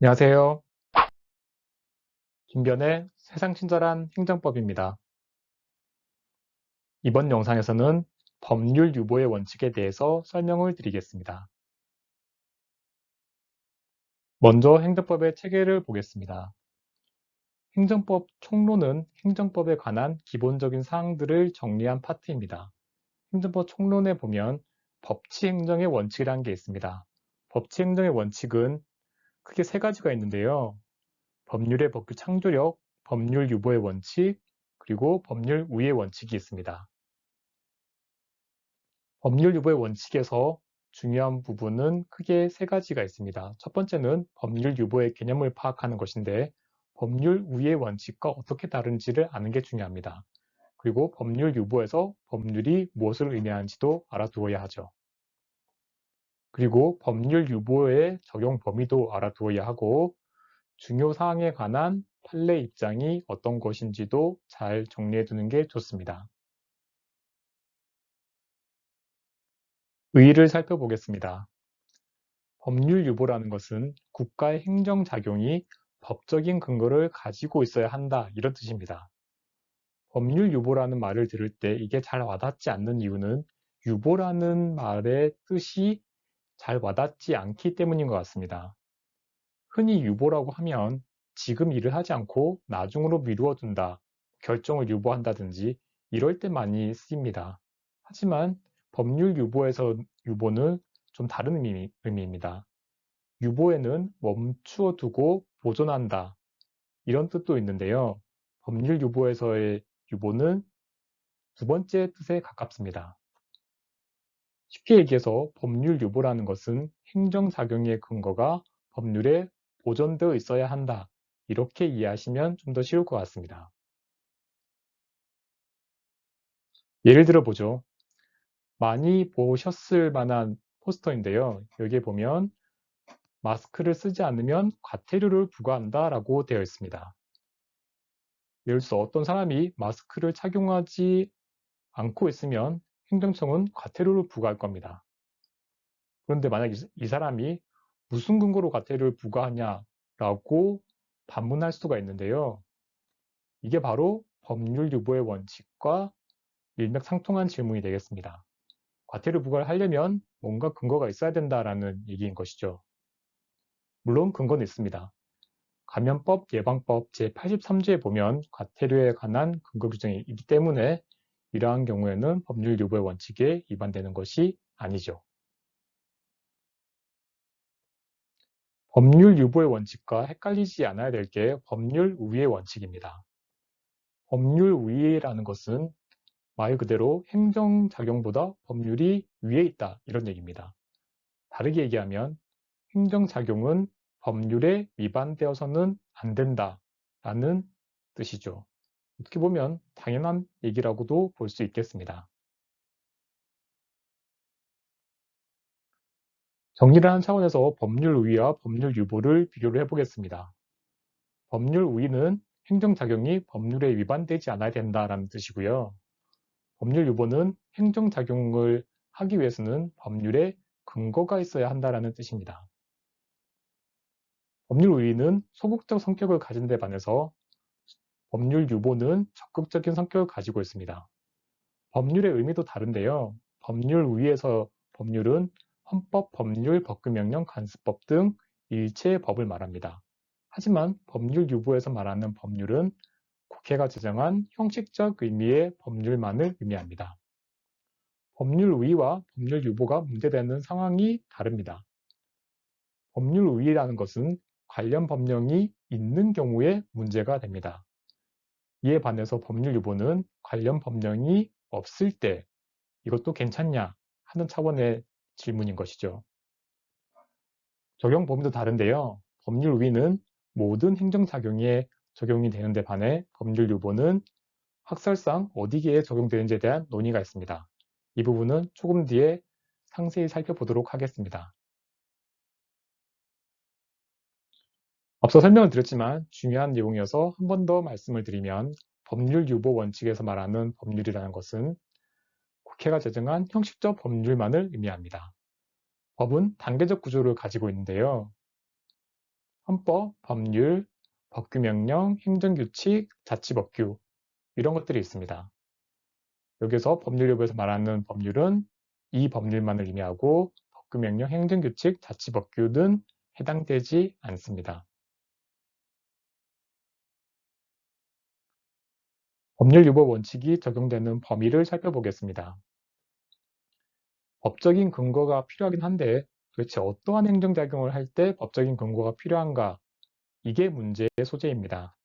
안녕하세요. 김변의 세상 친절한 행정법입니다. 이번 영상에서는 법률 유보의 원칙에 대해서 설명을 드리겠습니다. 먼저 행정법의 체계를 보겠습니다. 행정법 총론은 행정법에 관한 기본적인 사항들을 정리한 파트입니다. 행정법 총론에 보면 법치행정의 원칙이라는 게 있습니다. 법치행정의 원칙은 크게 세 가지가 있는데요. 법률의 법규 창조력, 법률 유보의 원칙, 그리고 법률 우위의 원칙이 있습니다. 법률 유보의 원칙에서 중요한 부분은 크게 세 가지가 있습니다. 첫 번째는 법률 유보의 개념을 파악하는 것인데 법률 우위의 원칙과 어떻게 다른지를 아는 게 중요합니다. 그리고 법률 유보에서 법률이 무엇을 의미하는지도 알아두어야 하죠. 그리고 법률 유보의 적용 범위도 알아두어야 하고 중요 사항에 관한 판례 입장이 어떤 것인지도 잘 정리해 두는 게 좋습니다. 의의를 살펴보겠습니다. 법률 유보라는 것은 국가의 행정작용이 법적인 근거를 가지고 있어야 한다, 이런 뜻입니다. 법률 유보라는 말을 들을 때 이게 잘 와닿지 않는 이유는 유보라는 말의 뜻이 잘 와닿지 않기 때문인 것 같습니다. 흔히 유보라고 하면 지금 일을 하지 않고 나중으로 미루어 둔다, 결정을 유보한다든지 이럴 때 많이 쓰입니다. 하지만 법률 유보에서 유보는 좀 다른 의미입니다. 유보에는 멈추어 두고 보존한다, 이런 뜻도 있는데요. 법률 유보에서의 유보는 두 번째 뜻에 가깝습니다. 쉽게 얘기해서 법률 유보라는 것은 행정작용의 근거가 법률에 보존되어 있어야 한다, 이렇게 이해하시면 좀 더 쉬울 것 같습니다. 예를 들어 보죠. 많이 보셨을 만한 포스터인데요. 여기에 보면 마스크를 쓰지 않으면 과태료를 부과한다 라고 되어 있습니다. 예를 들어서 어떤 사람이 마스크를 착용하지 않고 있으면 행정청은 과태료를 부과할 겁니다. 그런데 만약 이 사람이 무슨 근거로 과태료를 부과하냐라고 반문할 수가 있는데요. 이게 바로 법률 유보의 원칙과 일맥상통한 질문이 되겠습니다. 과태료 부과를 하려면 뭔가 근거가 있어야 된다라는 얘기인 것이죠. 물론 근거는 있습니다. 감염법 예방법 제83조에 보면 과태료에 관한 근거 규정이 있기 때문에 이러한 경우에는 법률 유보의 원칙에 위반되는 것이 아니죠. 법률 유보의 원칙과 헷갈리지 않아야 될 게 법률 우위의 원칙입니다. 법률 우위라는 것은 말 그대로 행정작용보다 법률이 위에 있다, 이런 얘기입니다. 다르게 얘기하면 행정작용은 법률에 위반되어서는 안 된다라는 뜻이죠. 어떻게 보면 당연한 얘기라고도 볼 수 있겠습니다. 정리를 하는 차원에서 법률 우위와 법률 유보를 비교를 해보겠습니다. 법률 우위는 행정작용이 법률에 위반되지 않아야 된다라는 뜻이고요. 법률 유보는 행정작용을 하기 위해서는 법률에 근거가 있어야 한다라는 뜻입니다. 법률 우위는 소극적 성격을 가진 데 반해서 법률 유보는 적극적인 성격을 가지고 있습니다. 법률의 의미도 다른데요. 법률 우위에서 법률은 헌법, 법률, 법규명령, 간수법 등 일체의 법을 말합니다. 하지만 법률 유보에서 말하는 법률은 국회가 제정한 형식적 의미의 법률만을 의미합니다. 법률 우위와 법률 유보가 문제되는 상황이 다릅니다. 법률 우위라는 것은 관련 법령이 있는 경우에 문제가 됩니다. 이에 반해서 법률 유보는 관련 법령이 없을 때 이것도 괜찮냐 하는 차원의 질문인 것이죠. 적용 범위도 다른데요. 법률 우위는 모든 행정작용에 적용이 되는 데 반해 법률 유보는 학설상 어디에 적용되는지에 대한 논의가 있습니다. 이 부분은 조금 뒤에 상세히 살펴보도록 하겠습니다. 앞서 설명을 드렸지만 중요한 내용이어서 한 번 더 말씀을 드리면 법률 유보 원칙에서 말하는 법률이라는 것은 국회가 제정한 형식적 법률만을 의미합니다. 법은 단계적 구조를 가지고 있는데요. 헌법, 법률, 법규명령, 행정규칙, 자치법규 이런 것들이 있습니다. 여기서 법률요부에서 말하는 법률은 이 법률만을 의미하고 법규명령, 행정규칙, 자치법규는 해당되지 않습니다. 법률유보 원칙이 적용되는 범위를 살펴보겠습니다. 법적인 근거가 필요하긴 한데 도대체 어떠한 행정작용을 할 때 법적인 근거가 필요한가? 이게 문제의 소재입니다.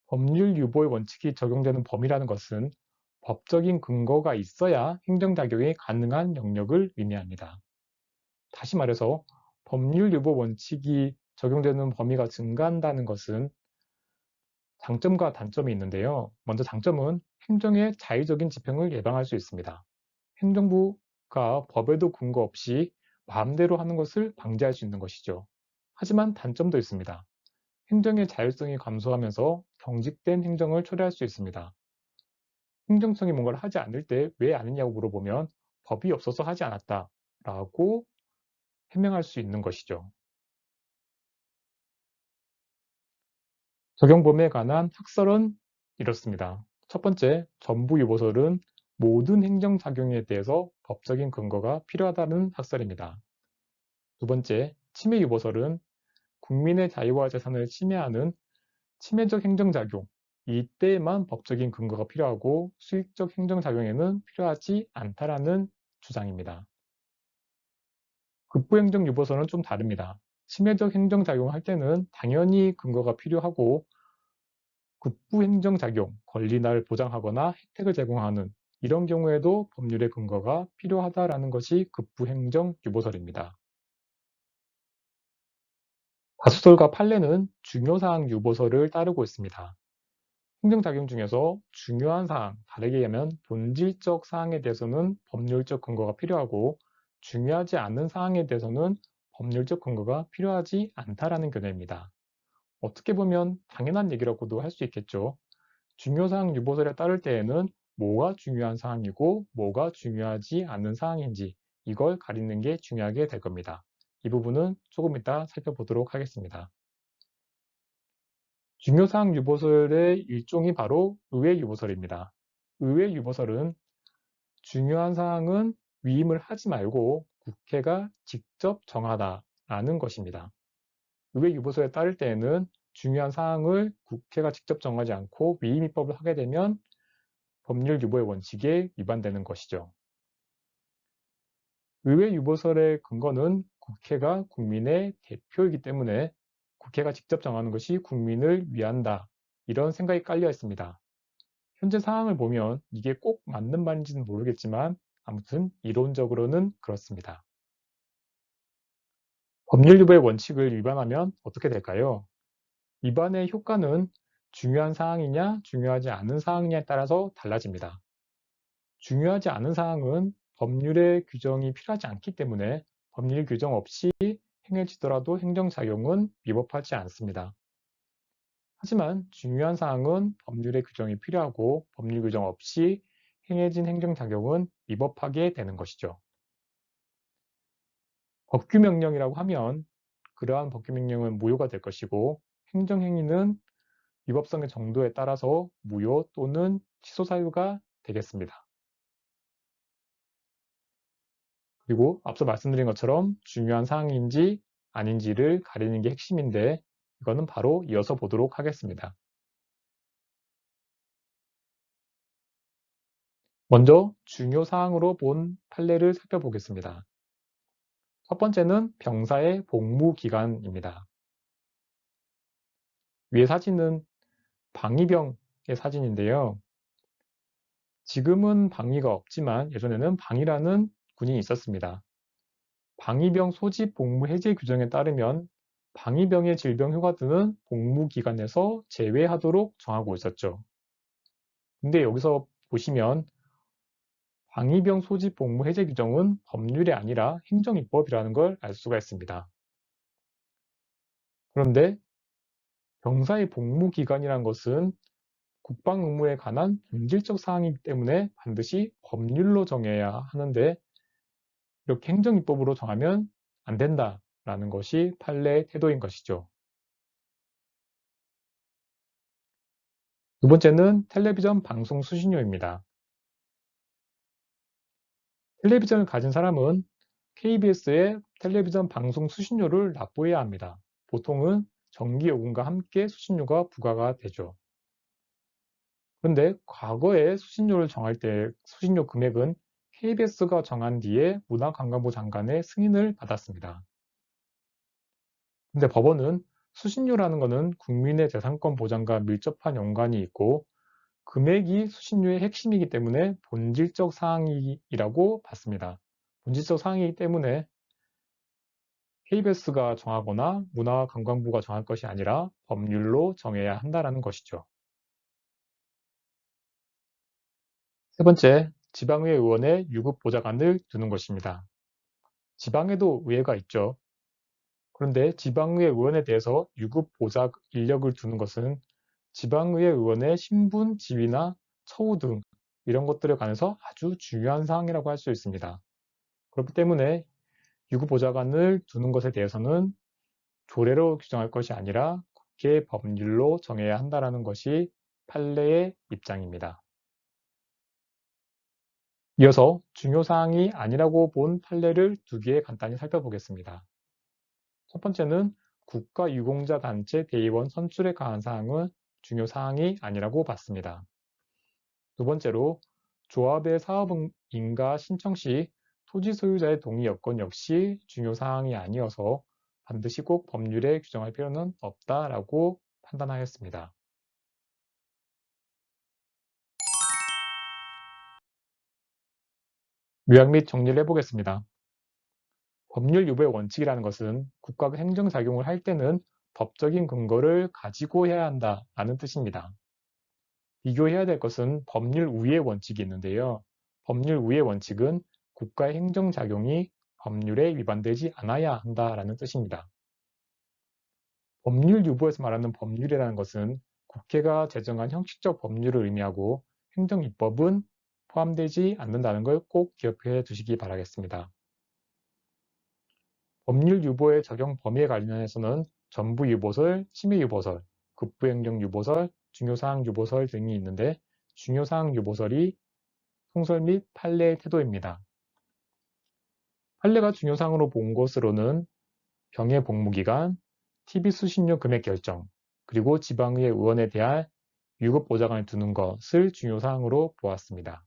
법률 유보의 원칙이 적용되는 범위라는 것은 법적인 근거가 있어야 행정작용이 가능한 영역을 의미합니다. 다시 말해서 법률 유보 원칙이 적용되는 범위가 증가한다는 것은 장점과 단점이 있는데요. 먼저 장점은 행정의 자의적인 집행을 예방할 수 있습니다. 행정부가 법에도 근거 없이 마음대로 하는 것을 방지할 수 있는 것이죠. 하지만 단점도 있습니다. 행정의 자율성이 감소하면서 경직된 행정을 초래할 수 있습니다. 행정청이 뭔가를 하지 않을 때 왜 안 했냐고 물어보면 법이 없어서 하지 않았다 라고 해명할 수 있는 것이죠. 적용 범위에 관한 학설은 이렇습니다. 첫 번째, 전부유보설은 모든 행정작용에 대해서 법적인 근거가 필요하다는 학설입니다. 두 번째, 침해유보설은 국민의 자유와 재산을 침해하는 침해적 행정작용, 이때에만 법적인 근거가 필요하고 수익적 행정작용에는 필요하지 않다라는 주장입니다. 급부행정유보설은 좀 다릅니다. 침해적 행정작용을 할 때는 당연히 근거가 필요하고 급부행정작용, 권리를 보장하거나 혜택을 제공하는 이런 경우에도 법률의 근거가 필요하다라는 것이 급부행정유보설입니다. 다수설과 판례는 중요사항 유보설을 따르고 있습니다. 행정작용 중에서 중요한 사항, 다르게 얘기하면 본질적 사항에 대해서는 법률적 근거가 필요하고 중요하지 않은 사항에 대해서는 법률적 근거가 필요하지 않다라는 견해입니다. 어떻게 보면 당연한 얘기라고도 할 수 있겠죠. 중요사항 유보설에 따를 때에는 뭐가 중요한 사항이고 뭐가 중요하지 않은 사항인지 이걸 가리는 게 중요하게 될 겁니다. 이 부분은 조금 이따 살펴보도록 하겠습니다. 중요사항 유보설의 일종이 바로 의외유보설입니다. 의외유보설은 중요한 사항은 위임을 하지 말고 국회가 직접 정하다라는 것입니다. 의외유보설에 따를 때에는 중요한 사항을 국회가 직접 정하지 않고 위임 입법을 하게 되면 법률 유보의 원칙에 위반되는 것이죠. 의외유보설의 근거는 국회가 국민의 대표이기 때문에 국회가 직접 정하는 것이 국민을 위한다. 이런 생각이 깔려 있습니다. 현재 상황을 보면 이게 꼭 맞는 말인지는 모르겠지만 아무튼 이론적으로는 그렇습니다. 법률 유보의 원칙을 위반하면 어떻게 될까요? 위반의 효과는 중요한 사항이냐 중요하지 않은 사항이냐에 따라서 달라집니다. 중요하지 않은 사항은 법률의 규정이 필요하지 않기 때문에 법률 규정 없이 행해지더라도 행정작용은 위법하지 않습니다. 하지만 중요한 사항은 법률의 규정이 필요하고 법률 규정 없이 행해진 행정작용은 위법하게 되는 것이죠. 법규명령이라고 하면 그러한 법규명령은 무효가 될 것이고 행정행위는 위법성의 정도에 따라서 무효 또는 취소 사유가 되겠습니다. 그리고 앞서 말씀드린 것처럼 중요한 사항인지 아닌지를 가리는 게 핵심인데 이거는 바로 이어서 보도록 하겠습니다. 먼저 중요 사항으로 본 판례를 살펴보겠습니다. 첫 번째는 병사의 복무 기간입니다. 위의 사진은 방위병의 사진인데요. 지금은 방위가 없지만 예전에는 방위라는 군인이 있었습니다. 방위병 소집 복무 해제 규정에 따르면 방위병의 질병 휴가들은 복무 기간에서 제외하도록 정하고 있었죠. 근데 여기서 보시면 방위병 소집 복무 해제 규정은 법률이 아니라 행정입법이라는 걸 알 수가 있습니다. 그런데 병사의 복무 기간이란 것은 국방 의무에 관한 본질적 사항이기 때문에 반드시 법률로 정해야 하는데 이렇게 행정입법으로 정하면 안 된다 라는 것이 판례의 태도인 것이죠. 두 번째는 텔레비전 방송 수신료입니다. 텔레비전을 가진 사람은 KBS의 텔레비전 방송 수신료를 납부해야 합니다. 보통은 전기요금과 함께 수신료가 부과가 되죠. 그런데 과거에 수신료를 정할 때 수신료 금액은 KBS가 정한 뒤에 문화관광부 장관의 승인을 받았습니다. 근데 법원은 수신료라는 것은 국민의 재산권 보장과 밀접한 연관이 있고 금액이 수신료의 핵심이기 때문에 본질적 사항이라고 봤습니다. 본질적 사항이기 때문에 KBS가 정하거나 문화관광부가 정할 것이 아니라 법률로 정해야 한다는 것이죠. 세 번째, 지방의회 의원의 유급 보좌관을 두는 것입니다. 지방에도 의회가 있죠. 그런데 지방의회 의원에 대해서 유급 보좌 인력을 두는 것은 지방의회 의원의 신분, 지위나 처우 등 이런 것들에 관해서 아주 중요한 사항이라고 할 수 있습니다. 그렇기 때문에 유급 보좌관을 두는 것에 대해서는 조례로 규정할 것이 아니라 국회 법률로 정해야 한다는 것이 판례의 입장입니다. 이어서 중요 사항이 아니라고 본 판례를 두 개 간단히 살펴보겠습니다. 첫 번째는 국가유공자 단체 대의원 선출에 관한 사항은 중요 사항이 아니라고 봤습니다. 두 번째로 조합의 사업인가 신청 시 토지 소유자의 동의 여건 역시 중요 사항이 아니어서 반드시 꼭 법률에 규정할 필요는 없다라고 판단하였습니다. 요약 및 정리를 해보겠습니다. 법률 유보의 원칙이라는 것은 국가가 행정작용을 할 때는 법적인 근거를 가지고 해야 한다라는 뜻입니다. 비교해야 될 것은 법률 우위의 원칙이 있는데요. 법률 우위의 원칙은 국가의 행정작용이 법률에 위반되지 않아야 한다라는 뜻입니다. 법률 유보에서 말하는 법률이라는 것은 국회가 제정한 형식적 법률을 의미하고 행정입법은 포함되지 않는다는 걸 꼭 기억해 두시기 바라겠습니다. 법률 유보의 적용 범위에 관련해서는 전부유보설, 심의유보설, 급부행정유보설, 중요사항 유보설 등이 있는데 중요사항 유보설이 통설 및 판례의 태도입니다. 판례가 중요사항으로 본 것으로는 병의 복무기간, TV 수신료 금액 결정, 그리고 지방의회 의원에 대한 유급 보좌관을 두는 것을 중요사항으로 보았습니다.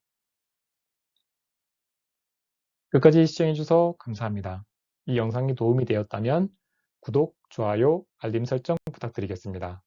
끝까지 시청해주셔서 감사합니다. 이 영상이 도움이 되었다면 구독, 좋아요, 알림 설정 부탁드리겠습니다.